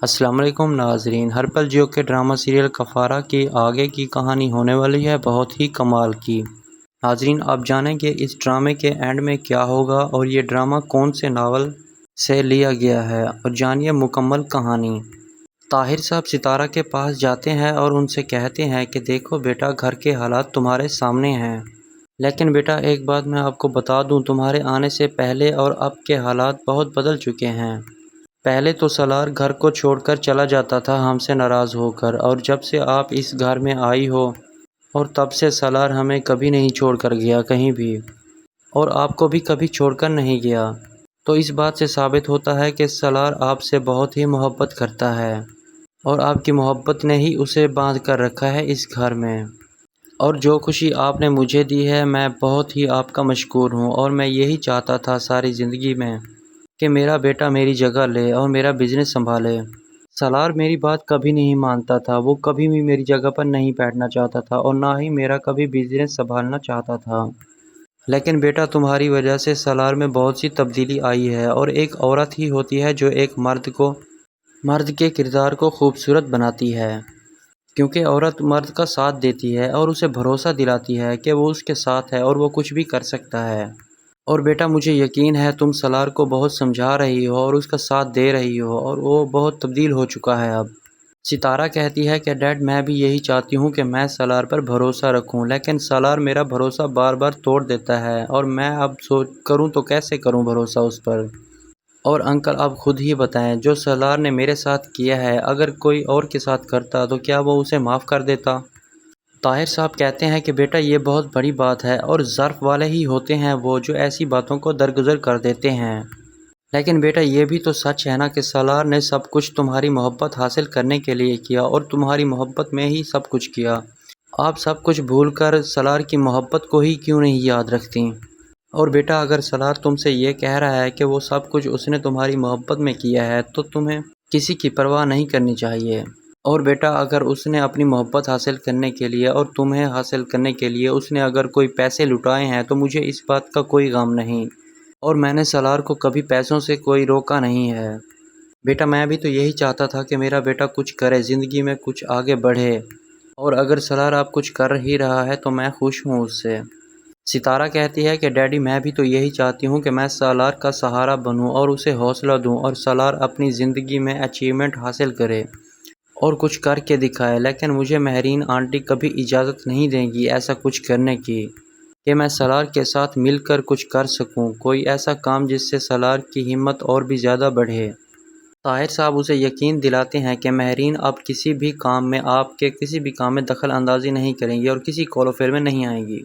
السلام علیکم ناظرین، ہر پل جیو کے ڈرامہ سیریل کفارہ کی آگے کی کہانی ہونے والی ہے بہت ہی کمال کی۔ ناظرین، آپ جانیں کہ اس ڈرامے کے اینڈ میں کیا ہوگا اور یہ ڈرامہ کون سے ناول سے لیا گیا ہے، اور جانیے مکمل کہانی۔ طاہر صاحب ستارہ کے پاس جاتے ہیں اور ان سے کہتے ہیں کہ دیکھو بیٹا، گھر کے حالات تمہارے سامنے ہیں، لیکن بیٹا ایک بات میں آپ کو بتا دوں، تمہارے آنے سے پہلے اور اب کے حالات بہت بدل چکے ہیں۔ پہلے تو سالار گھر کو چھوڑ کر چلا جاتا تھا ہم سے ناراض ہو کر، اور جب سے آپ اس گھر میں آئی ہو اور تب سے سالار ہمیں کبھی نہیں چھوڑ کر گیا کہیں بھی، اور آپ کو بھی کبھی چھوڑ کر نہیں گیا۔ تو اس بات سے ثابت ہوتا ہے کہ سالار آپ سے بہت ہی محبت کرتا ہے، اور آپ کی محبت نے ہی اسے باندھ کر رکھا ہے اس گھر میں۔ اور جو خوشی آپ نے مجھے دی ہے، میں بہت ہی آپ کا مشکور ہوں، اور میں یہی چاہتا تھا ساری زندگی میں کہ میرا بیٹا میری جگہ لے اور میرا بزنس سنبھالے۔ سالار میری بات کبھی نہیں مانتا تھا، وہ کبھی بھی میری جگہ پر نہیں بیٹھنا چاہتا تھا، اور نہ ہی میرا کبھی بزنس سنبھالنا چاہتا تھا۔ لیکن بیٹا تمہاری وجہ سے سالار میں بہت سی تبدیلی آئی ہے، اور ایک عورت ہی ہوتی ہے جو ایک مرد کے کردار کو خوبصورت بناتی ہے، کیونکہ عورت مرد کا ساتھ دیتی ہے اور اسے بھروسہ دلاتی ہے کہ وہ اس کے ساتھ ہے اور وہ کچھ بھی کر سکتا ہے۔ اور بیٹا مجھے یقین ہے تم سالار کو بہت سمجھا رہی ہو اور اس کا ساتھ دے رہی ہو، اور وہ بہت تبدیل ہو چکا ہے اب۔ ستارہ کہتی ہے کہ ڈیڈ، میں بھی یہی چاہتی ہوں کہ میں سالار پر بھروسہ رکھوں، لیکن سالار میرا بھروسہ بار بار توڑ دیتا ہے، اور میں اب کروں تو کیسے کروں بھروسہ اس پر؟ اور انکل آپ خود ہی بتائیں، جو سالار نے میرے ساتھ کیا ہے، اگر کوئی اور کے ساتھ کرتا تو کیا وہ اسے معاف کر دیتا؟ طاہر صاحب کہتے ہیں کہ بیٹا یہ بہت بڑی بات ہے، اور ظرف والے ہی ہوتے ہیں وہ جو ایسی باتوں کو درگزر کر دیتے ہیں۔ لیکن بیٹا یہ بھی تو سچ ہے نا کہ سالار نے سب کچھ تمہاری محبت حاصل کرنے کے لیے کیا، اور تمہاری محبت میں ہی سب کچھ کیا۔ آپ سب کچھ بھول کر سالار کی محبت کو ہی کیوں نہیں یاد رکھتی؟ اور بیٹا اگر سالار تم سے یہ کہہ رہا ہے کہ وہ سب کچھ اس نے تمہاری محبت میں کیا ہے، تو تمہیں کسی کی پرواہ نہیں کرنی چاہیے۔ اور بیٹا اگر اس نے اپنی محبت حاصل کرنے کے لیے اور تمہیں حاصل کرنے کے لیے اس نے اگر کوئی پیسے لٹائے ہیں، تو مجھے اس بات کا کوئی غم نہیں، اور میں نے سالار کو کبھی پیسوں سے کوئی روکا نہیں ہے۔ بیٹا میں بھی تو یہی چاہتا تھا کہ میرا بیٹا کچھ کرے، زندگی میں کچھ آگے بڑھے، اور اگر سالار آپ کچھ کر ہی رہا ہے تو میں خوش ہوں اس سے۔ ستارہ کہتی ہے کہ ڈیڈی میں بھی تو یہی چاہتی ہوں کہ میں سالار کا سہارا بنوں اور اسے حوصلہ دوں، اور سالار اپنی زندگی میں اچیومنٹ حاصل کرے اور کچھ کر کے دکھائے، لیکن مجھے مہرین آنٹی کبھی اجازت نہیں دیں گی ایسا کچھ کرنے کی کہ میں سالار کے ساتھ مل کر کچھ کر سکوں، کوئی ایسا کام جس سے سالار کی ہمت اور بھی زیادہ بڑھے۔ طاہر صاحب اسے یقین دلاتے ہیں کہ مہرین اب کسی بھی کام میں آپ کے کسی بھی کام میں دخل اندازی نہیں کریں گی اور کسی کال و فیر میں نہیں آئیں گی۔